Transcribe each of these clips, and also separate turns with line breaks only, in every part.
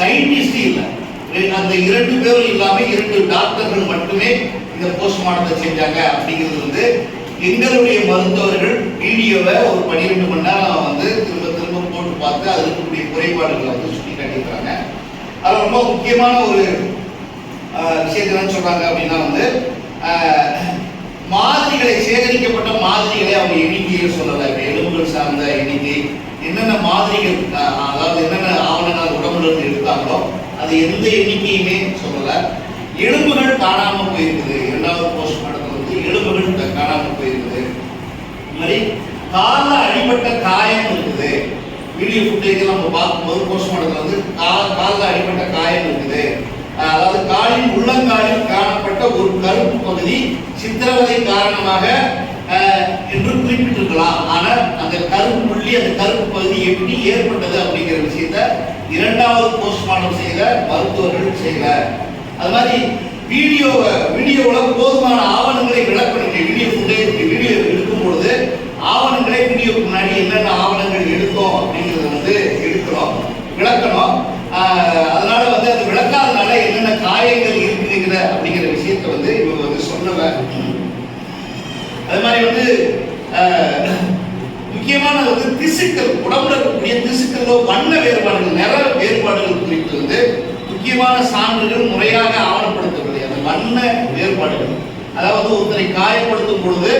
Scientist இல்லை. அந்த 2 பேரும் இல்லாம 2 டாக்டர்கள் மட்டுமே இந்த போஸ்ட்மார்ட்டத்தை செஞ்சாங்க அப்படிங்கிறது வந்து எங்களுடைய மருத்துவர்கள் வீடியோவை ஒரு 12 மணி நேரம் வந்து திரும்ப திரும்ப போட்டு பார்த்து அதில் இருக்கக்கூடிய குறைபாடுகளை வந்து சுட்டி காட்டியிருக்கிறாங்க. அது ரொம்ப முக்கியமான ஒரு விஷயத்தை என்ன சொல்றாங்க அப்படின்னா வந்து மாதிரிகளை, சேகரிக்கப்பட்ட மாதிரிகளை அவங்க எண்ணிக்கையை சொல்லலை. எலும்புகள் சார்ந்த எண்ணிக்கை, என்னென்ன மாதிரிகள், அதாவது என்னென்ன ஆவணங்கள் உடம்புல இருந்து எடுத்தாங்களோ அது எந்த எண்ணிக்கையுமே சொல்லலை. எலும்புகள் காணாமல் போயிருக்குது. 2வது போஸ்ட்மார்ட்டத்தில் வந்து எலும்புகள் காணாமல் போயிருக்குது. இது மாதிரி காலில் அடிபட்ட காயம் இருக்குது. வீடியோ ஃபுட்டேஜ் நம்ம பார்க்கும்போது போஸ்ட்மார்ட்டத்தில் வந்து காலில் அடிபட்ட காயம் இருக்குது. அதாவது காலின் உள்ளங்காலில் காணப்பட்ட ஒரு கருப்பு பகுதி சித்திரவதை காரணமாக என்று குறிப்பிட்டிருக்கலாம். ஆனால் அந்த கருப்பு புள்ளி, அந்த கருப்பு பகுதி எப்படி ஏற்பட்டது அப்படிங்கிற விஷயத்த 2வது போஸ்ட்மார்ட்டம் செய்த மருத்துவர்கள் செய்யல. அது மாதிரி வீடியோவில் போதுமான ஆவணங்களை விளக்கணும். வீடியோ எடுக்கும் பொழுது ஆவணங்களை வீடியோக்கு முன்னாடி என்னென்ன ஆவணங்கள் எடுத்தோம் அப்படிங்கிறத வந்து விளக்கணும். அதனால வந்து அது விளக்காதனால என்னென்ன காயங்கள் இருக்குங்கிற அப்படிங்கிற விஷயத்தை வந்து இவங்க வந்து சொல்லல. அது மாதிரி வந்து முக்கியமான வந்து திசுக்கள், உடம்புல இருக்கக்கூடிய திசுக்களோ வண்ண வேறுபாடுகள், நிற வேறுபாடுகள் குறித்து வந்து முக்கியமான சான்றுகள் முறையாக ஆவணப்படுத்தவில்லை. அந்த வண்ண வேறுபாடுகள், அதாவது ஒருத்தரை காயப்படுத்தும் பொழுது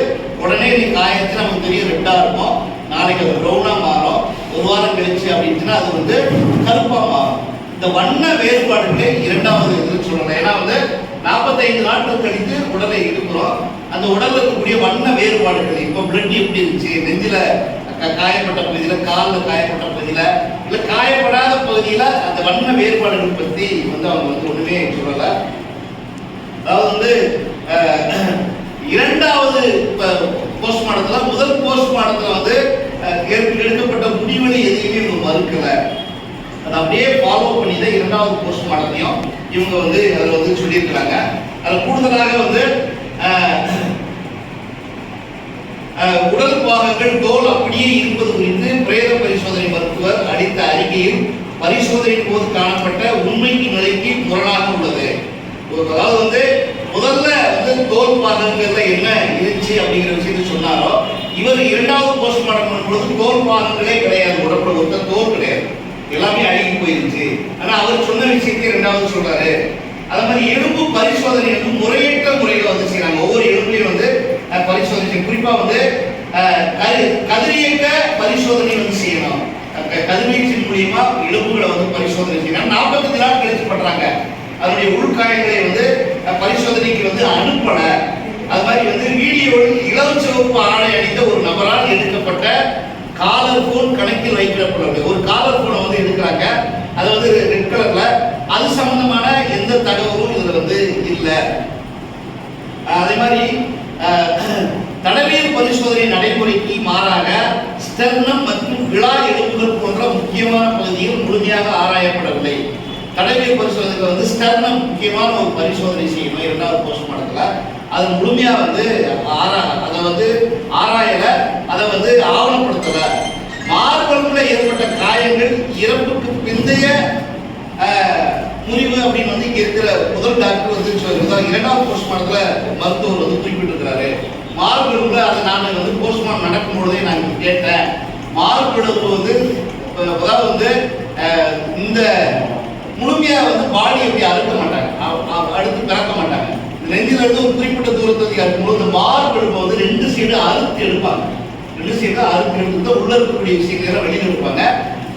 உடனே நீ காயத்து நமக்கு தெரியும் ரெட்டா இருக்கும், நாளைக்கு அது ப்ரௌனா மாறும், ஒரு வாரம் கழிச்சு அப்படின்ட்டுனா அது வந்து கருப்பா மாறும். இந்த வண்ண வேறுபாடுகளே 2வது இதுன்னு சொல்லலாம். ஏன்னா வந்து 45 நாட்கள் கழித்து உடலை எடுக்கிறோம். அந்த உடல்ல இருக்கக்கூடிய வண்ண வேறுபாடுகள், இப்போ பிளட் எப்படி இருந்துச்சு, நெஞ்சில காயப்பட்ட பகுதியில், காலில் காயப்பட்ட பகுதியில், இல்லை காயப்படாத பகுதியில் அந்த வண்ண வேறுபாடுகள் பற்றி வந்து அவங்க வந்து ஒன்றுமே சொல்லலை. அதாவது வந்து 2வது போஸ்ட்மார்ட்டத்தில், முதல் போஸ்ட்மார்ட்டத்தில் வந்து எடுக்கப்பட்ட முடிவுகளை எதையுமே இவங்க மறுக்கலை. அதை அப்படியே ஃபாலோ பண்ணி தான் 2வது போஸ்ட்மார்ட்டத்தையும் இவங்க வந்து அதில் வந்து சொல்லியிருக்கிறாங்க. அதில் கூடுதலாக வந்து உடல் பாகங்கள் தோல் அப்படியே இருப்பது குறித்து பிரேத பரிசோதனை மருத்துவர் அளித்த அறிக்கையில் பரிசோதனையின் போது காணப்பட்ட உண்மைக்கு நிலைக்கு முரணாக உள்ளது. அதாவது வந்து முதல்ல வந்து தோல் பாகங்கள்ல என்ன இருந்துச்சு அப்படிங்கிற விஷயத்தை சொன்னாரோ, இவர் 2வது போஸ்ட்மார்ட்டம் பண்ணும்போது தோல் பாகங்களே கிடையாது, உடம்புல ஒருத்த தோல் கிடையாது, எல்லாமே அழுகி போயிருச்சு. ஆனா அவர் சொன்ன விஷயத்தை 2வது சொல்றாரு. அது மாதிரி எலும்பு பரிசோதனை வந்து முறையற்ற முறையில் வந்து செய்யறாங்க. ஒவ்வொரு எலும்பையும் வந்து பரிசோதனை, குறிப்பா வந்து கதிரியக்க பரிசோதனை வந்து செய்யணும். கதிர்வீச்சின் மூலியமா எலும்புகளை வந்து பரிசோதனை செய்யணும். 45 நாள் கழிச்சு பண்றாங்க. அதனுடைய உள்காயங்களை வந்து பரிசோதனைக்கு வந்து அனுப்பல. அது மாதிரி வந்து வீடியோவில் இளஞ்சிவப்பு ஆடை அணிந்த ஒரு நபரால் எடுக்கப்பட்ட காலர் போன் கணக்கில் வைக்கப்பட்டுள்ளது. ஒரு காலர் போனை வந்து எடுக்கிறாங்க, அது வந்து ரெட் கலர்ல, அது சம்பந்தமான எந்த தகவலும் இதுல வந்து இல்லை. அதே மாதிரி தடவியல் பரிசோதனை நடைமுறைக்கு மாறாக ஸ்டெர்னம் மற்றும் விழா எலும்புகள் போன்ற முக்கியமான பகுதிகள் முழுமையாக ஆராயப்படவில்லை. தடவியல் பரிசோதனைக்கு வந்து ஸ்டெர்னம் முக்கியமான ஒரு பரிசோதனை செய்யணும் 2வது போஸ்ட்மார்ட்டத்தில். அது முழுமையா வந்து அதை வந்து ஆராயல, அதை வந்து ஆவணப்படுத்தல. மார்பகத்துல ஏற்பட்ட காயங்கள் இறப்புக்கு பிந்தைய முறிவு அப்படின்னு வந்து இங்க இருக்கிற முதல் டாக்டர் வந்து 2வது போஸ்ட்மார்ட்டத்தில் மருத்துவர் வந்து குறிப்பிட்டிருக்கிறாரு. மார்பகத்துல அதை நான் வந்து போஸ்ட்மார்ட்டம் நடக்கும்பொழுதே நான் கேட்டேன். மார்பகத்துல வந்து அதாவது வந்து இந்த முழுமையா வந்து பாடி அப்படி அறுக்க மாட்டாங்க, அடுத்து பிறக்க மாட்டாங்க. நெஞ்சில இருந்து ஒரு குறிப்பிட்ட தூரத்துக்கு இருக்கும்போது இந்த மார்பெலும்பை வந்து 2 சைடு அறுத்து எடுப்பாங்க. 2 சைடு அறுத்து எடுத்து உள்ள இருக்கக்கூடிய விஷயங்களை வெளியில் எடுப்பாங்க.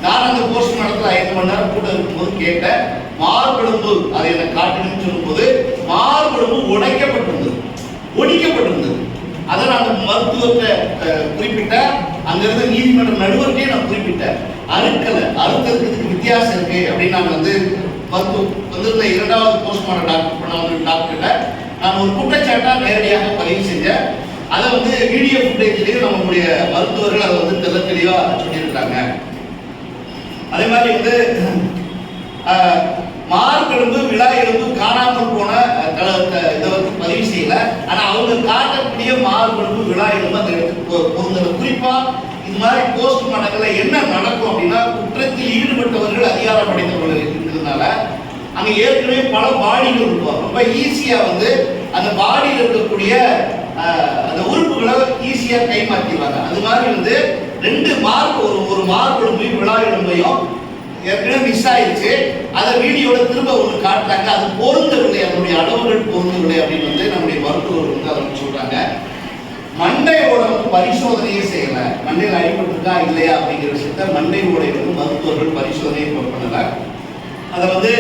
நான் அந்த போஸ்ட்மார்ட்டத்தில் 5 மணி நேரம் கூட இருக்கும்போது கேட்டேன், மார்பெலும்பு அதை என்னை காட்டணும்னு சொல்லும்போது மார்பெலும்பு ஒடிக்கப்பட்டிருந்தது. அதை நான் மருத்துவத்தை குறிப்பிட்டேன். அங்கிருந்து நீதிமன்ற நடுவர்கிட்டே நான் குறிப்பிட்டேன், அறுக்கிறதுக்கு வித்தியாசம் இருக்கு அப்படின்னு. நான் வந்து மருத்துவ 2வது போஸ்ட்மார்ட்டம் டாக்டர் பண்ண டாக்டர்கிட்ட நான் ஒரு குற்றச்சாட்டா நேரடியாக பதிவு செஞ்சேன். அதை வந்து வீடியோ ஃபுட்டேஜ்லேயும் நம்மளுடைய மருத்துவர்கள் அதை வந்து தெளிவாக சொல்லியிருக்காங்க. அதே மாதிரி வந்து மார்பெலும்பு விழா எலும்பு காணாமல் போன இதை வந்து பதிவு செய்யல. ஆனா அவங்க காட்டக்கூடிய மார்பெலும்பு விழா எலும்பு அந்த இடத்துக்கு பொருந்தல. குறிப்பா இது மாதிரி போஸ்ட்மார்ட்டங்கள்ல என்ன நடக்கும் அப்படின்னா, குற்றத்தில் ஈடுபட்டவர்கள் அதிகாரம் படைத்தவர்கள் இருக்கிறதுனால அங்க ஏற்கனவே பல பாடிகள் இருக்கும். ரொம்ப ஈஸியா வந்து அந்த பாடியில் இருக்கக்கூடிய அந்த உறுப்புகளை ஈஸியா கைமாற்றிடுவாங்க. அது மாதிரி வந்து 2 மார்க் ஒரு மார்க் எலும்பையும் விழா எலும்பையும் ஏற்கனவே மிஸ் ஆயிடுச்சு. அதை வீடியோட திரும்ப ஒன்று காட்டுறாங்க. அது பொருந்தவில்லை, அதனுடைய அளவுகள் பொருந்தவில்லை அப்படின்னு வந்து நம்முடைய மருத்துவர் வந்து அதை சொல்றாங்க. மண்டையோட வந்து பரிசோதனையே செய்யல. மண்டையில் அடிபட்டிருக்கா இல்லையா அப்படிங்கிற விஷயத்த மண்டையோட வந்து மருத்துவர்கள் பரிசோதனையை பண்ணல. அதை வந்து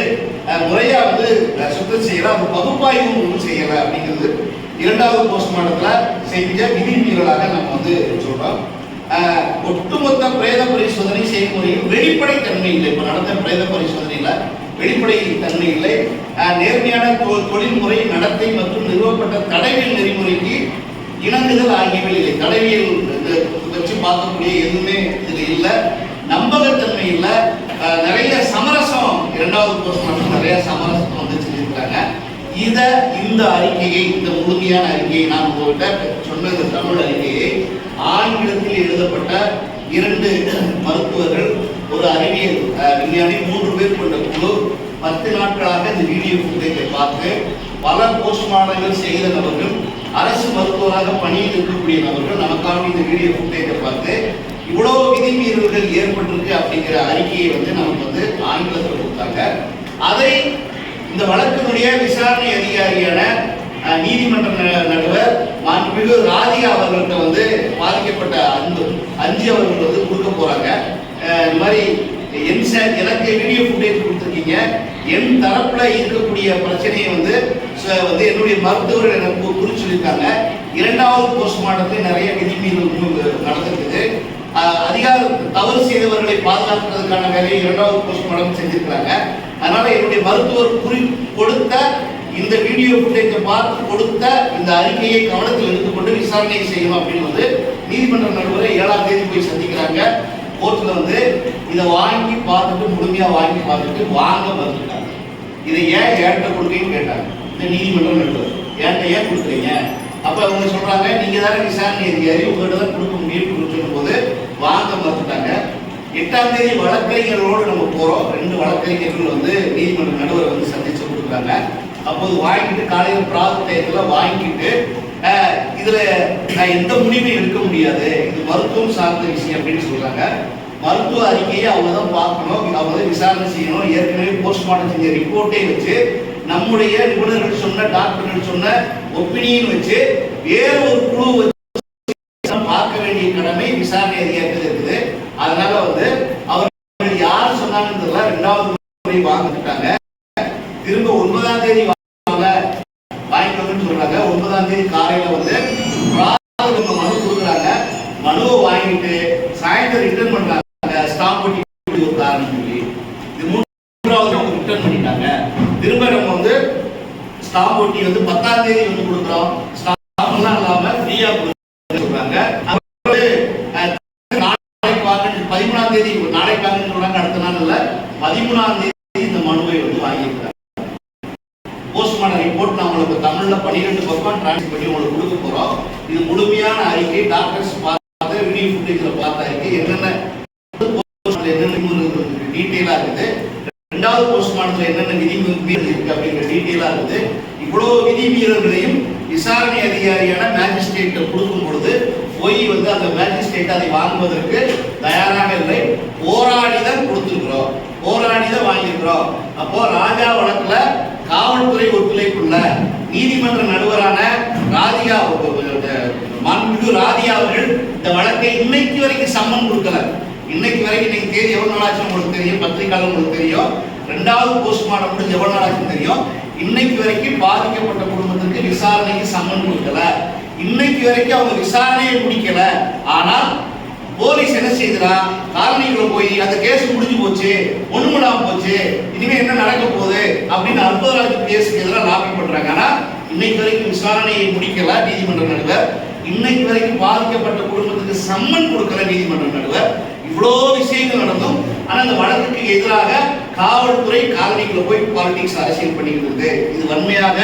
முறையா வந்து சுத்தம் செய்யல, அது பகுப்பாய்வும் செய்யல அப்படிங்கிறது 2வது போஸ்ட்மார்ட்டத்துல செஞ்ச விதிமீறலாக நம்ம வந்து சொல்றோம். ஒட்டுமொத்த பிரேத பரிசோதனை செய்முறையில் வெளிப்படை தன்மை இல்லை. இப்ப நடந்த பிரேத பரிசோதனையில வெளிப்படை தன்மை இல்லை. நேர்மையான தொழில்முறை நடத்தை மற்றும் நிறுவப்பட்ட தடவியல் நெறிமுறைக்கு இணங்குதல் ஆகியவை இல்லை. தடவியல் வச்சு பார்க்கக்கூடிய எதுவுமே இது இல்லை. நம்பகத்தன்மை இல்லை. நிறைய சமரசம் 2வது போஸ்ட்மார்ட்டம் நிறைய சமரசம் வந்து செஞ்சிருக்காங்க. இந்த அறிக்கையை, இந்த முழுமையான அறிக்கையை நான் உங்கள்கிட்ட சொன்ன இந்த தமிழ் அறிக்கையை ஆங்கிலத்தில் எழுதப்பட்ட 2 மருத்துவர்கள், ஒரு அறிவியல் விஞ்ஞானி, 3 பேர் கொண்ட குழு 10 நாட்களாக இந்த வீடியோ ஃபுட்டேஜை பார்த்து பல போஸ்ட்மார்ட்டங்கள் செய்த நபர்கள், அரசு மருத்துவராக பணியில் இருக்கக்கூடிய நபர்கள் நமக்காக இந்த வீடியோ ஃபுட்டேஜை பார்த்து இவ்வளவு விதிமீறல்கள் ஏற்பட்டிருக்கு அப்படிங்கிற அறிக்கையை வந்து நமக்கு வந்து ஆங்கிலத்தில் கொடுத்தாங்க. அதை இந்த வழக்கினுடைய விசாரணை அதிகாரியான நீதிமன்ற நடுவர் மாண்புமிகு ராதிகா அவர்கள்ட்ட வந்து பாதிக்கப்பட்ட 5 அவர்கள் வந்து கொடுக்க போறாங்க. இந்த மாதிரி எனக்கு வீடியோ ஃபுட்டேஜ் கொடுத்துருக்கீங்க, என் தரப்புல இருக்கக்கூடிய பிரச்சனையை வந்து என்னுடைய மருத்துவர்கள் எனக்கு குறிச்சு சொல்லியிருக்காங்க. 2வது போஸ்ட்மார்ட்டத்தில் நிறைய விதிமீறல் நடந்திருக்குது. அதிகார தவறு செய்தவர்களை பாதுகாக்கிறதுக்கான வேலையை 2வது போஸ்ட்மார்ட்டம் செஞ்சிருக்கிறாங்க. அதனால என்னுடைய மருத்துவர் கொடுத்த இந்த வீடியோ ஃபுட்டேஜை பார்த்து கொடுத்த இந்த அறிக்கையை கவனத்தில் எடுத்துக்கொண்டு விசாரணை செய்யணும் அப்படின்னு வந்து நீதிமன்ற நடுவரை 7ஆம் தேதி போய் சந்திக்கிறாங்க. கோர்ட்ல வந்து இதை வாங்கி பார்த்துட்டு, முழுமையா வாங்கி பார்த்துட்டு வாங்க மறுத்துட்டாங்க. இதை ஏன் ஏன்ட்ட கொடுக்கன்னு கேட்டாங்க இந்த நீதிமன்ற நடுவர். ஏன்ட்ட ஏன் கொடுக்குறீங்க? அப்ப அவங்க சொல்றாங்க, நீங்க தானே விசாரணை அதிகாரி, உங்கள்கிட்ட தான் கொடுக்க முடியும் சொல்லும் போது வாங்க மறுத்துட்டாங்க. 8ஆம் தேதி வழக்கறிஞர்களோடு நம்ம போறோம். 2 வழக்கறிஞர்கள் வந்து நீதிமன்ற நடுவரை வந்து சந்திச்சு கொடுக்குறாங்க. அப்போது வாங்கிட்டு காலையில் பிரார்த்தனையில வாங்கிட்டு இதுல நான் எந்த முடிவும் எடுக்க முடியாது, இது மருத்துவம் சார்ந்த விஷயம் அப்படின்னு சொல்றாங்க. மருத்துவ அறிக்கையை அவங்க தான் பார்க்கணும், அவங்க தான் விசாரணை செய்யணும். ஏற்கனவே போஸ்ட்மார்ட்டம் செஞ்ச ரிப்போர்ட்டை வச்சு, நம்முடைய நிபுணர்கள் சொன்ன, டாக்டர்கள் சொன்ன ஒப்பீனியன் வச்சு வேற ஒரு குழு வச்சு பார்க்க வேண்டிய கடமை விசாரணை அதிகாரிகள் இருக்குது. அதனால வந்து அவர்கள் யார் சொன்னாங்கன்னு தெரியல, 2வது முறை வாங்கிட்டாங்க. திரும்ப 9ஆம் தேதி வாங்கிக்கணும்னு சொல்றாங்க. 9ஆம் தேதி காலையில வந்து மனு கொடுக்குறாங்க. மனுவை வாங்கிட்டு சாயந்தரம் ரிட்டர்ன் பண்றாங்க. ஸ்டாம்ப் ஒட்டி ஒரு காரணம் சொல்லி இது 3வது அவங்க ரிட்டர்ன் பண்ணிட்டாங்க. திரும்ப நம்ம வந்து ஸ்டாம்ப் ஒட்டி வந்து 10ஆம் தேதி வந்து கொடுக்குறோம். ஸ்டாம்ப்லாம் இல்லாம ஃப்ரீயா சொல்றாங்க. நாளைக்கு வாங்க 13ஆம் தேதி நாளைக்கு வாங்கன்னு சொல்றாங்க. அடுத்த நாள் இல்ல 13ஆம் தேதி இந்த மனுவை வந்து வாங்கியிருக்கிறாங்க. போஸ்ட்மார்ட்டம் ரிப்போர்ட் நான் உங்களுக்கு தமிழ்ல 12 பக்கம் டிரான்ஸ்லேட் பண்ணி உங்களுக்கு கொடுக்க போறோம். இது முழுமையான அறிக்கை, டாக்டர்ஸ் பார்த்த வீடியோ ஃபுட்டேஜ்ல பார்த்த அறிக்கை, என்னென்ன டீட்டெயிலா இருக்குது, 2வது போஸ்ட்மார்ட்டத்தில் என்னென்ன விதிமீறல் இருக்கு அப்படிங்கிற டீட்டெயிலா இருக்குது. இவ்வளவு விதிமீறல்களையும் விசாரணை அதிகாரியான மேஜிஸ்ட்ரேட்டை கொடுக்கும் பொழுது போய் வந்து அந்த மேஜிஸ்ட்ரேட் அதை வாங்குவதற்கு தயாராக இல்லை. போராடி தான் கொடுத்துருக்கிறோம், போராடி தான் வாங்கியிருக்கிறோம். அப்போ ராஜா வழக்குல காவல்துறை ஒத்துழைப்புள்ள நீதிமன்ற நடுவரான ராதிகா, மாண்புமிகு ராதிகா அவர்கள் இந்த வழக்கை இன்னைக்கு வரைக்கும் சம்மன் கொடுக்கல. இன்னைக்கு வரைக்கும், இன்னைக்கு தேதி எவ்வளவு நாள் ஆச்சு உங்களுக்கு தெரியும், பத்திரிகையாளர் உங்களுக்கு தெரியும். 2வது போஸ்ட்மார்ட்டம் முடிஞ்சு எவ்வளவு நாள் ஆச்சுன்னு தெரியும். இன்னைக்கு வரைக்கும் பாதிக்கப்பட்ட குடும்பத்துக்கு விசாரணைக்கு சம்மன் கொடுக்கல. இன்னைக்கு வரைக்கும் அவங்க விசாரணையை முடிக்கல. ஆனால் போலீஸ் என்ன செய்தா, காலனிக்குள்ள போய் அந்த கேஸ் முடிஞ்சு போச்சு, ஒண்ணுமில்லாம போச்சு, இனிமே என்ன நடக்க போகுது அப்படின்னு அற்புதராஜ் கேஸுக்கு எதிராக லாபி பண்றாங்க. ஆனா இன்னைக்கு வரைக்கும் விசாரணையை முடிக்கல நீதிமன்ற நடுவர். இன்னைக்கு வரைக்கும் பாதிக்கப்பட்ட குடும்பத்துக்கு சம்மன் கொடுக்கல நீதிமன்ற நடுவர். இவ்வளோ விஷயங்கள் நடந்தும் ஆனா அந்த வழக்குக்கு எதிராக காவல்துறை காலனிக்குள்ள போய் பாலிடிக்ஸ் அரசியல் பண்ணிக்கிறது. இது வன்மையாக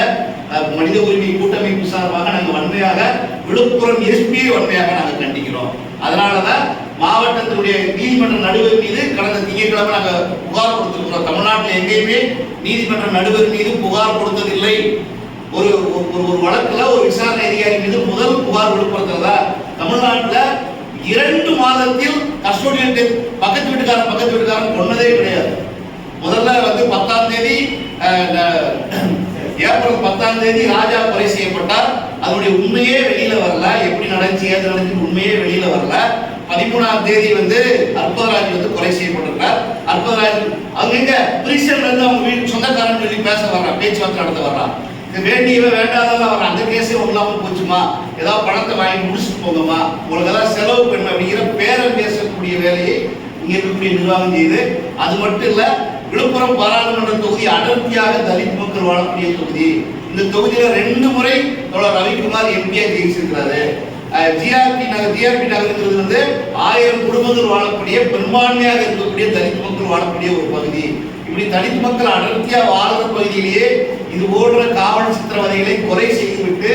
மனித உரிமை கூட்டமைப்பு சார்பாக நாங்கள் வன்மையாக, விழுப்புரம் எஸ்பியை வன்மையாக நாங்கள் கண்டிக்கிறோம். அதனாலதான் மாவட்டத்தினுடைய நீதிமன்ற நடுவர் மீது கடந்த திங்கட்கிழமை நாங்கள் புகார் கொடுத்திருக்கிறோம். தமிழ்நாட்டில் எங்கேயுமே நீதிமன்ற நடுவர் மீது புகார் கொடுத்ததில்லை. ஒரு ஒரு வழக்குல ஒரு விசாரணை அதிகாரி மீது முதல் புகார் விடுபடுத்துறதா தமிழ்நாட்டில் 2 மாதத்தில் கஸ்டோடியன் டெத் பக்கத்து வீட்டுக்காரன் கொன்னதே கிடையாது. முதல்ல வந்து 10ஆம் தேதி ஏப்ரல் 10ஆம் தேதி ராஜா கொலை செய்யப்பட்டார். அதனுடைய உண்மையே வெளியில வரல, எப்படி நடந்துச்சு ஏது நடந்துச்சு உண்மையே வெளியில வரல. 13ஆம் தேதி வந்து அற்புதராஜ் வந்து கொலை செய்யப்பட்டிருக்கார். அற்புதராஜ் அவங்க எங்க பிரிசன்ல இருந்து அவங்க வீட்டு சொந்தக்காரன் சொல்லி பேச வர்றான், பேச்சுவார்த்தை நடத்த வர்றான். இது வேண்டியவ வேண்டாதவங்க வர்றான். அந்த கேஸே இல்லாம போச்சுமா, ஏதாவது பணத்தை வாங்கி முடிச்சுட்டு போங்கம்மா, உங்களுக்கு ஏதாவது செலவு பண்ண அப்படிங்கிற பேரம் பேசக்கூடிய வேலையை இங்க இருக்கக்கூடிய நிர்வாகம் செய்யுது. அது மட்டும் இல்ல, விழுப்புரம் பாராளுமன்ற தொகுதி அடர்த்தியாக தலித் மக்கள் வாழக்கூடிய தொகுதி. இந்த தொகுதியில 2 முறை தோழர் ரவிக்குமார் எம்பியா ஜெயிச்சிருக்கிறாரு. ஜிஆர்பி நகர்ங்கிறது வந்து 1000 குடும்பங்கள் வாழக்கூடிய பெரும்பான்மையாக இருக்கக்கூடிய தலித் மக்கள் வாழக்கூடிய ஒரு பகுதி. இப்படி தலித் மக்கள் அடர்த்தியா வாழ்ற பகுதியிலேயே இது போன்ற காவல் சித்திரவதைகளை குறை செய்துவிட்டு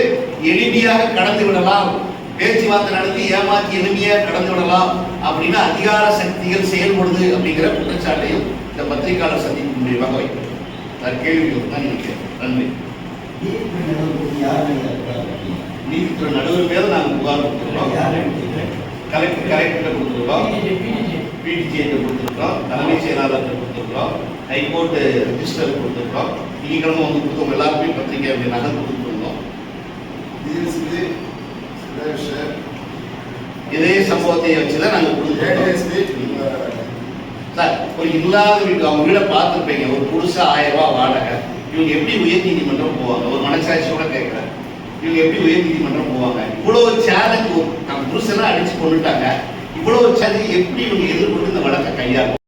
எளிமையாக கடந்து விடலாம், பேச்சுவார்த்தை நடத்தி ஏமாற்றி எளிமையாக கடந்து விடலாம் அப்படின்னு அதிகார சக்திகள் செயல்படுது அப்படிங்கிற குற்றச்சாட்டையும் இந்த பத்திரிகையாளர் சந்திப்பு மூலியமாக வைக்கிறோம். கேள்விகள் தான் நினைக்கிறேன். நன்றி. நீதித்துறை நடுவர் மேல நாங்கள் புகார் கொடுத்துருக்கோம். கலெக்டர்கிட்ட கொடுத்துருக்கோம், பிடிஜிட்ட கொடுத்துருக்கோம், தலைமைச் செயலாளர்கிட்ட கொடுத்துருக்கோம், ஹைகோர்ட் ரிஜிஸ்டர் கொடுத்துருக்கோம். நீங்களும் வந்து கொடுத்தவங்க எல்லாருமே பத்திரிகை அப்படி நகல் கொடுத்துருந்தோம். இதே சம்பவத்தை வச்சுதான் நாங்கள் கொடுத்துருக்கோம். சார், ஒரு இல்லாத வீட்டு அவங்க வீட பார்த்துருப்பீங்க, ஒரு புதுசா 1000 ரூபாய் வாடகை. இவங்க எப்படி உயர் நீதிமன்றம் போவாங்க? ஒரு மனசாட்சியோட கேட்கிறேன், இவங்க எப்படி உயர் நீதிமன்றம் போவாங்க? இவ்வளவு சேலஞ்ச், நம்ம புருஷெல்லாம் அடிச்சு கொண்டுட்டாங்க, இவ்வளவு சேலஞ்ச் எப்படி இவங்க எதிர்கொண்டு இந்த வழக்கை கையாளும்?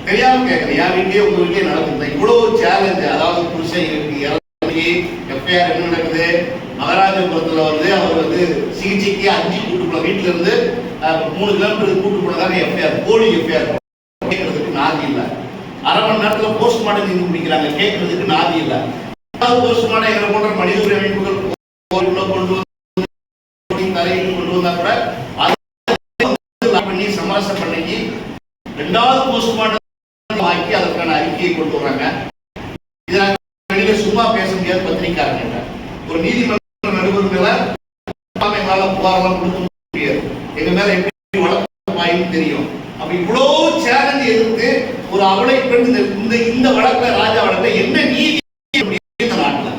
தெரியாம கேட்கறேன். என் வீட்லயே உங்க வீட்லயே நடக்குது இவ்வளவு சேலஞ்ச். அதாவது புருஷன் இறங்கி எஃப்ஐஆர் என்ன நடக்குது? மகாராஜபுரத்துல வந்து அவர் வந்து சிகிச்சைக்கு 5 கூட்டுக்குள்ள வீட்டுல இருந்து 3 கிலோமீட்டர் கூட்டுக்குள்ளதாக எஃப்ஐஆர், போலி எஃப்ஐஆர் கேட்கறதுக்கு நாதி இல்லை. 1/2 மணி நேரத்துல போஸ்ட்மார்ட்டம் செஞ்சு முடிக்கிறாங்க, கேட்கறதுக்கு நாதி இல்லை. போஸ்ட்மார்ட்டம் எங்களை போன்ற மனித உரிமை அமைப்புகள் கொண்டு வந்து தரையில் கொண்டு வந்தா கூட பண்ணி சமரசம் பண்ணி 2வது போஸ்ட்மார்ட்டம் ஆக்கி அதற்கான அறிக்கையை கொண்டு வர்றாங்க. இதை சும்மா பேச முடியாது. பத்திரிகையாளர் ஒரு நீதிமன்ற நடுவர் மேல புகாரெல்லாம் கொடுக்க முடியாது. எங்க மேல எப்படி வழக்கு தெரியும். அப்ப இவ்வளவு சேலஞ்ச் எதிர்த்து ஒரு அவளை பெண் இந்த வழக்குல, ராஜா வழக்குல என்ன நீதி இந்த நாட்டுல?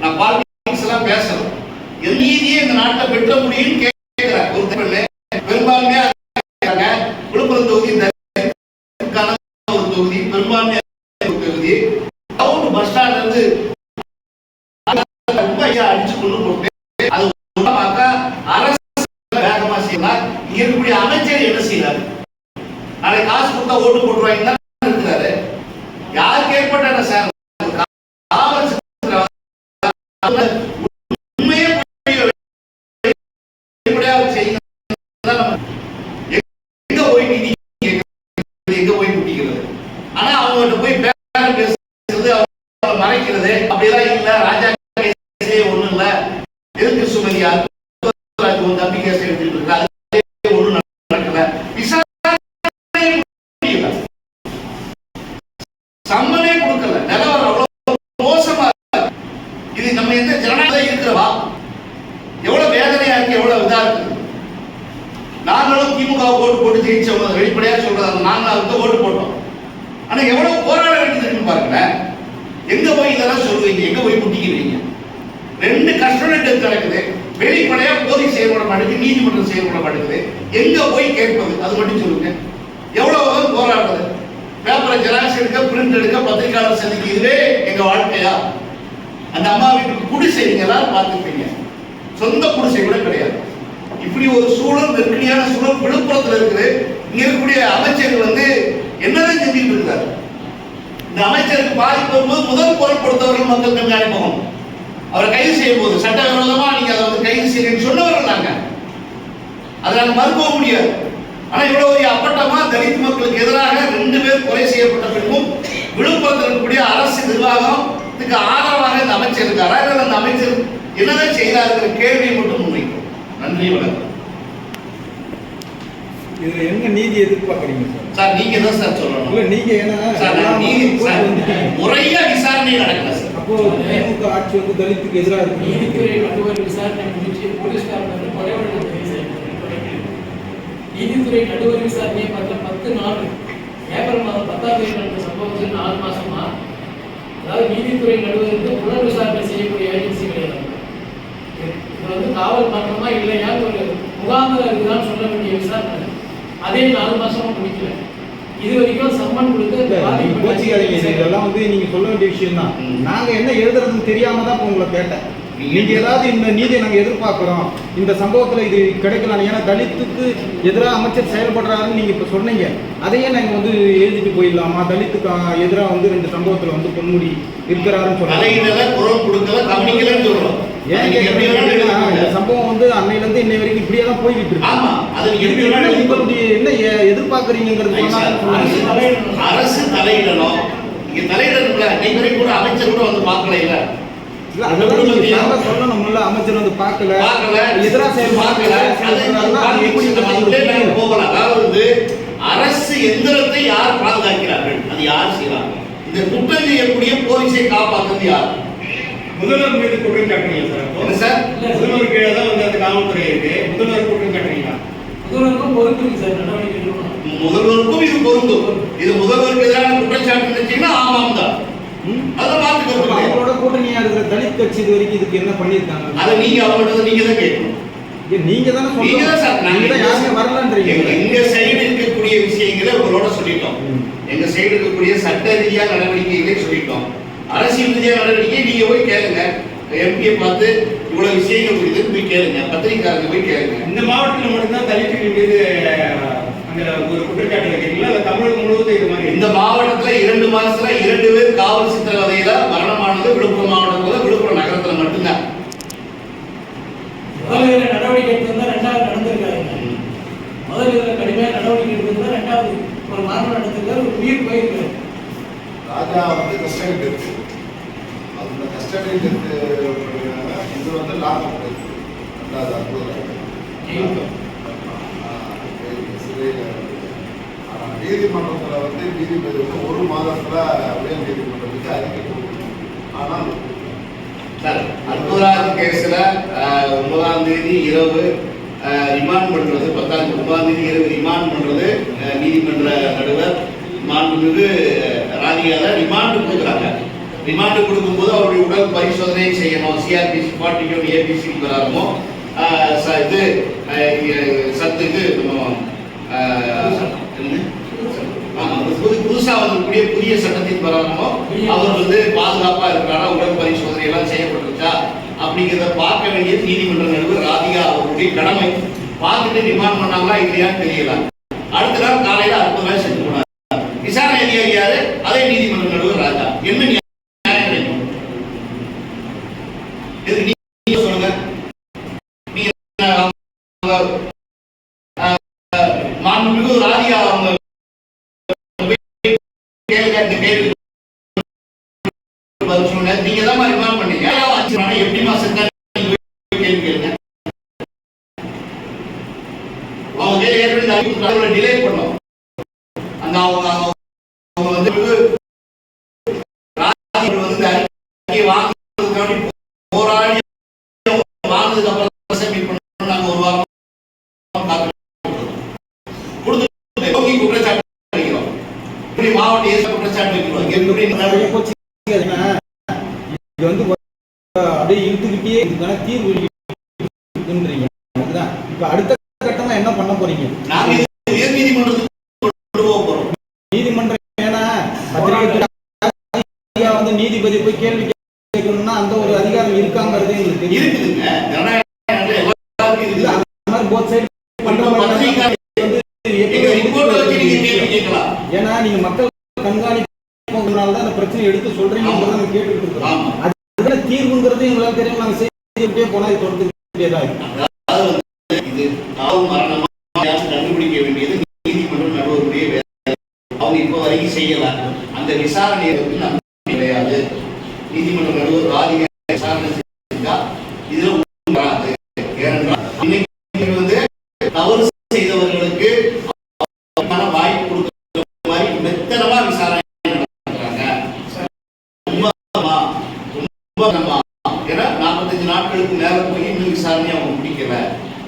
நான் பாலிடிக்ஸ் எல்லாம் பேசணும். நீதியை இந்த நாட்டை பெற்ற முடியும் கேட்கிறேன். ஒரு பெரும்பான்மையா விழுப்புரம் தொகுதி ஒரு தொகுதி, பெரும்பான்மையா தொகுதி, பஸ் ஸ்டாண்ட்ல இருந்து அடிச்சு கொண்டு போட்டு அது அரசு வேகமா செய்யலாம். இங்க இருக்கக்கூடிய அமைச்சர் என்ன செய்யறாரு? நாளைக்கு காசு கொடுத்தா ஓட்டு போட்டுருவாங்க இருக்கிறாரு. யாருக்கு ஏற்பட்ட சார் உண்மையே எங்க போய் நீதி எங்க போய் முடிக்கிறது? ஆனா அவங்ககிட்ட போய் பேசுறது, மறைக்கிறது அப்படியெல்லாம் இல்ல. ராஜா ஒண்ணு இல்ல, எதுக்கு சுமதி தம்பி கேஸ் எடுத்துட்டு இருக்காரு, ஒண்ணு நடக்கல. சம்மனே கொடுக்கல. நிலவரம் அவ்வளவு மோசமா. இது நம்ம எந்த ஜனநாயகம் இருக்கிறவா? எவ்வளவு வேதனையா இருக்கு, எவ்வளவு இதா இருக்கு. நாங்களும் திமுக ஓட்டு போட்டு ஜெயிச்சவங்க, வெளிப்படையா சொல்றாங்க, நாங்க ஓட்டு போட்டோம். ஆனா எவ்வளவு போராட வேண்டியது இருக்குன்னு பாருங்களேன். எங்க போய் இதெல்லாம் சொல்லுவீங்க? எங்க போய் முட்டிக்கிறீங்க? 2 கஸ்டோடியன் டெத் நடக்குது, வெளிப்படையா போலீஸ் செயல்பட மாட்டேங்குது, நீதிமன்றம் செயல்பட மாட்டேங்குது. எங்க போய் கேட்பது? அது மட்டும் சொல்லுங்க. எவ்வளவு போராடுறது? பேப்பரை ஜெராக்ஸ் எடுக்க, பிரிண்ட் எடுக்க, பத்திரிகையாளர் சந்திக்க, இதுவே எங்க வாழ்க்கையா? அந்த அம்மா வீட்டுக்கு குடிசை நீங்க எல்லாரும் பார்த்துருப்பீங்க, சொந்த குடிசை கூட கிடையாது. இப்படி ஒரு சூழல், நெருக்கடியான சூழல் விழுப்புரத்தில் இருக்குது. இங்க இருக்கக்கூடிய அமைச்சர் வந்து என்னதான் செஞ்சுட்டு இருக்காரு? இந்த அமைச்சருக்கு பாதிப்பு வரும்போது முதல் குரல் கொடுத்தவர்கள் மக்கள் கண்காணிப்பகம். அவரை கைது செய்யும் போது சட்டவிரோதமா நீங்க அதை வந்து கைது செய்யணும்னு சொன்னவர்கள் நாங்க, அதை நாங்க மறுக்க முடியாது. ஆனா இவ்வளவு அப்பட்டமா தலித் மக்களுக்கு எதிராக 2 பேர் கொலை செய்யப்பட்ட பின்பும் விழுப்புரத்தில் இருக்கக்கூடிய அரசு நிர்வாகத்துக்கு ஆதரவாக இந்த அமைச்சர் இருக்காரா? அந்த அமைச்சர் என்னதான் செய்தார்கள் கேள்வியை மட்டும் முன்வைக்கும். நன்றி, வணக்கம்.
இதுல என்ன நீதி எதிர்பார்க்கறீங்க சார்?
சார் நீங்க தான் சார் சொல்லணும்.
இல்ல நீங்க ஏன்னா
சார் நீதி முறையா விசாரணை நடக்கல சார்.
அப்போ திமுக ஆட்சி வந்து தலித்துக்கு எதிராக இருக்கு.
நீதித்துறை நடுவர் விசாரணை முடிச்சு போலீஸ்காரங்க கொலை வழக்கு நீதித்துறை நடுவர் விசாரணையை பார்த்த 10 நாள் ஏப்ரல் மாதம் 10ஆம் தேதி நடந்த சம்பவத்தில் 4 மாசமா, அதாவது நீதித்துறை நடுவருக்கு புலன் விசாரணை செய்யக்கூடிய ஏஜென்சி கிடையாது. இது வந்து காவல் மரணமா இல்லையா ஒரு முகாந்திரம் இருக்குதான்னு சொல்ல வேண்டிய விசாரணை அதே 4 மாசமா முடிக்கல. இது வரைக்கும் சம்மன் கொடுத்து
கோச்சிக்காதீங்க. இதெல்லாம் வந்து நீங்க சொல்ல வேண்டிய விஷயம் தான். நாங்க என்ன எழுதுறதுன்னு தெரியாம தான் உங்களை கேட்டேன். நீங்க ஏதாவது இந்த நீதியை நாங்க எதிர்பார்க்கிறோம், இந்த சம்பவத்துல இது கிடைக்கலாம், ஏன்னா தலித்துக்கு எதிராக அமைச்சர் செயல்படுறாருன்னு நீங்க இப்ப சொன்னீங்க. அதையே நாங்க வந்து எழுதிட்டு போயிடலாமா? தலித்துக்கு எதிராக வந்து 2 சம்பவத்துல வந்து பொன்முடி இருக்கிறாருன்னு சொல்றோம். இந்த சம்பவம் வந்து அன்னையில இருந்து இன்னை வரைக்கும் இப்படியே தான் போய்கிட்டு இருக்கு. உங்களுடைய என்ன எதிர்பார்க்கறீங்கிறது
அரசு தலையிடணும். இங்க தலையிடணும்ல, நீங்க கூட அமைச்சர் கூட வந்து பார்க்கல. இல்ல சொல்லணும்ல, அமைச்சர் வந்து பார்க்கல, எதிராக செயல்படல. அதாவது அரசு எந்திரத்தை யார் பாதுகாக்கிறார்கள்? அது யார் செய்யறாங்க? இந்த குற்றம் செய்யக்கூடிய போலீஸை காப்பாற்றுறது யார்?
முதல்வர் மீது குற்றம் காட்டுறீங்க சார். முதல்வர் கீழே தான் வந்து அந்த காவல்துறை இருக்கு. முதல்வர் குற்றம் காட்டுறீங்களா?
முதல்வருக்கும் பொறுப்பு இருக்கு சார். நடவடிக்கை எடுக்கணும்.
முதல்வருக்கும் இது பொருந்தும். இது முதல்வருக்கு எதிரான குற்றச்சாட்டு இருந்துச்சுன்னா ஆமாம் தான்.
அவங்களோட கூட்டணியா இருக்கிற தலித் கட்சி இது வரைக்கும் இதுக்கு என்ன பண்ணிருக்காங்க?
அதை நீங்க அவங்கள்ட்ட நீங்க தான் கேட்கணும்.
நீங்க தானே யாருமே வரலன்றீங்க.
எங்க சைடு இருக்கக்கூடிய விஷயங்களை உங்களோட சொல்லிட்டோம். எங்க சைடு இருக்கக்கூடிய சட்ட ரீதியா நடவடிக்கைகளை சொல்லிட்டோம். அரசியல் ரீதியா நடவடிக்கை நீங்க போய் கேளுங்க. எம்பியை பார்த்து இவ்வளவு விஷயங்கள் புரியுதுன்னு போய் கேளுங்க. பத்திரிகைக்காரங்க போய் கேளுங்க.
இந்த மாவட்டத்தில் மட்டும்தான் தலித்துகள் மீது அந்த ஒரு குற்றச்சாட்டு வைக்கிறீங்களா? தமிழகம் முழுவதும் இது மாதிரி? இந்த
மாவட்டத்துல 2 மாசத்துல 2 பேர் காவல் சித்திரவதையில மரணமானது விழுப்புரம் மாவட்டத்துல, விழுப்புரம் நகரத்துல மட்டும்தான்.
முதல்ல நடவடிக்கை எடுத்திருந்தா 2வது நடந்திருக்காங்க. முதல்ல கடுமையாக நடவடிக்கை எடுத்திருந்தா 2வது ஒரு மரணம் நடந்திருக்காரு, ஒரு உயிர் போயிருக்காரு.
ராஜா வந்து கஸ்டடி டெத், அந்த கஸ்டடி டெத் இது வந்து லாக் அப் டெத். ரெண்டாவது நீதிமன்றத்தில் வந்து நீதிபதி வந்து 1 மாதத்துல உயர் நீதிமன்றத்துக்கு அறிக்கை கொடுக்கணும். ஆனால்
அற்புதராஜ் கேஸ்ல 9ஆம் தேதி இரவு ரிமாண்ட் பண்றது, 9ஆம் தேதி இரவு ரிமாண்ட் பண்றது நீதிமன்ற நடுவர் மாண்புமிகு ராதிகால ரிமாண்ட் கொடுக்குறாங்க. ரிமாண்ட் கொடுக்கும்போது அவருடைய உடல் பரிசோதனை செய்யணும். சிஆர்பிசி 41 ஏபிசி பிரகாரமோ இது சத்துக்கு புதுசா வந்திருக்கக்கூடிய புதிய சட்டத்தின் பிரகாரமோ அவர் வந்து பாதுகாப்பா இருக்கிறாரா, உடல் பரிசோதனை எல்லாம் செய்யப்பட்டிருச்சா அப்படிங்கிறத பார்க்க வேண்டியது நீதிமன்ற நடுவர் ராதிகா அவருடைய கடமை. பார்த்துட்டு ரிமாண்ட் பண்ணாங்களா இல்லையான்னு தெரியல. அடுத்த நாள் காலையில 60 நாள் சென்று போனார். விசாரணை அதிகாரி யாரு? அதே நீதிமன்ற நடுவர் ராஜா. என்ன நியாயம் கிடைக்கும்? நீங்க சொல்லுங்க. மாண்புமிகு ராதிகா அவங்க நீங்க தான் ரிமாண்ட் பண்ணீங்க. எப்படிமா செஞ்சா கேள்வி கேளுங்க. அவங்க ஏற்கனவே டிலே பண்ணோம். அந்த அவங்க வந்து அறிக்கை வாங்குறதுக்காண்டி போராடி வாங்கினதுக்கு அப்புறம் சப்மிட் பண்ணணும். நாங்க 1 வாரம் கொடுத்து குற்றச்சாட்டு வைக்கிறோம். இப்படி மாவட்ட ஏற்ற குற்றச்சாட்டு வைக்கிறோம்.
இது வந்து அப்படியே இழுத்துக்கிட்டே இதுக்கான தீர்வு இருக்குன்றீங்க. அதுதான் இப்ப அடுத்த கட்டமா என்ன பண்ண போறீங்க?
நாங்க உயர் நீதிமன்றத்துக்கு கொண்டு போக போறோம். நீதிமன்றம்
ஏன்னா பத்திரிகை வந்து நீதிபதி போய் கேள்வி கேட்கணும்னா அந்த ஒரு அதிகாரம் இருக்காங்கிறது எங்களுக்கு
இருக்குதுங்க.
ஏன்னா நீங்க மக்கள் கண்காணிப்புனாலதான் அந்த பிரச்சனை எடுத்து சொல்றீங்க கேட்டுக்கிட்டு இருக்கோம். அதுல தீர்வுங்கிறது எங்களால் தெரியும். நாங்க செய்துட்டே போனா இது தொடர்ந்துதான்
இது கண்டுபிடிக்க வேண்டியது நீதிமன்ற நடுவருடைய வேலை. அவங்க இப்ப வரைக்கும் செய்யல. அந்த விசாரணை கிடையாது. நீதிமன்ற நடுவர் ராதிகா விசாரணை செஞ்சா இதுல வராது. ஏனென்றால் இன்னைக்கு வந்து தவறு செய்தவர்களுக்கு நம்ம ஏன்னா 45 நாட்களுக்கு மேல போய் இன்னும் விசாரணை அவங்க முடிக்கல.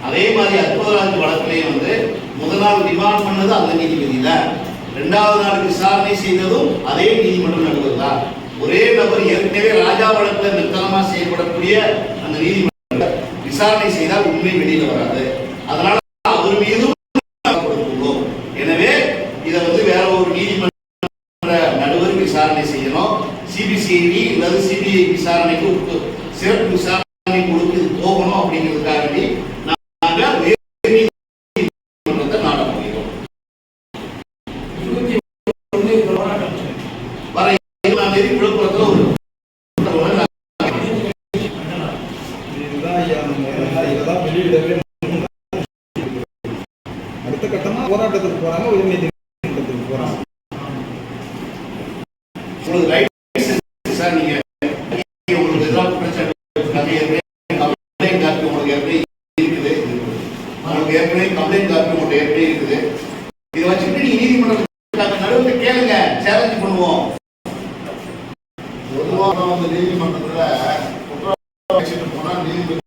அதே மாதிரி அற்புதராஜ் வழக்கிலேயே வந்து முதல் நாள் ரிமாண்ட் பண்ணது அந்த நீதிபதி தான், 2வது நாள் விசாரணை செய்ததும் அதே நீதிமன்றம் நடுவர் தான். ஒரே நபர் ஏற்கனவே ராஜா வழக்கில் நிர்த்தனமா செயல்படக்கூடிய அந்த நீதிமன்றம் விசாரணை செய்தால் உண்மை வெளியில வராது. அதனால அவர் மீதும் கொடுத்துள்ளோம். எனவே இதை வந்து வேற ஒரு நீதிமன்ற நடுவர் விசாரணை செய்யணும். சிபிசிஐடி அல்லது சிபிஐ விசாரணைக்கு சிறப்பு விசாரணை கொடுத்து போகணும் அப்படிங்கிறதுக்காக வேண்டி நாங்கள் வேறு நீதிமன்றத்தை நாட முடியும். வர 7ஆம் தேதி விழுப்புரத்தில் ஒரு
இதுதான் ஐயா, இதெல்லாம் வெளியிடவே அடுத்த கட்டமா போராட்டத்துக்கு போறாங்க, உயர்நீதிமன்றத்துக்கு போறாங்க.
உங்களுக்கு ரைட் சார், நீங்க உங்களுக்கு எதிராக குற்றச்சாட்டு கம்ப்ளைண்ட் காப்பி உங்களுக்கு ஏற்கனவே இருக்குது, உங்களுக்கு ஏற்கனவே கம்ப்ளைண்ட் காப்பி உங்களுக்கு ஏற்கனவே இருக்குது. இதை வச்சுக்கிட்டு நீங்க நீதிமன்றத்துக்கு நடுவில் கேளுங்க, சேலஞ்ச் பண்ணுவோம்.
பொதுவாக வந்து நீதிமன்றத்தில் குற்றம் போனால் நீதிபதி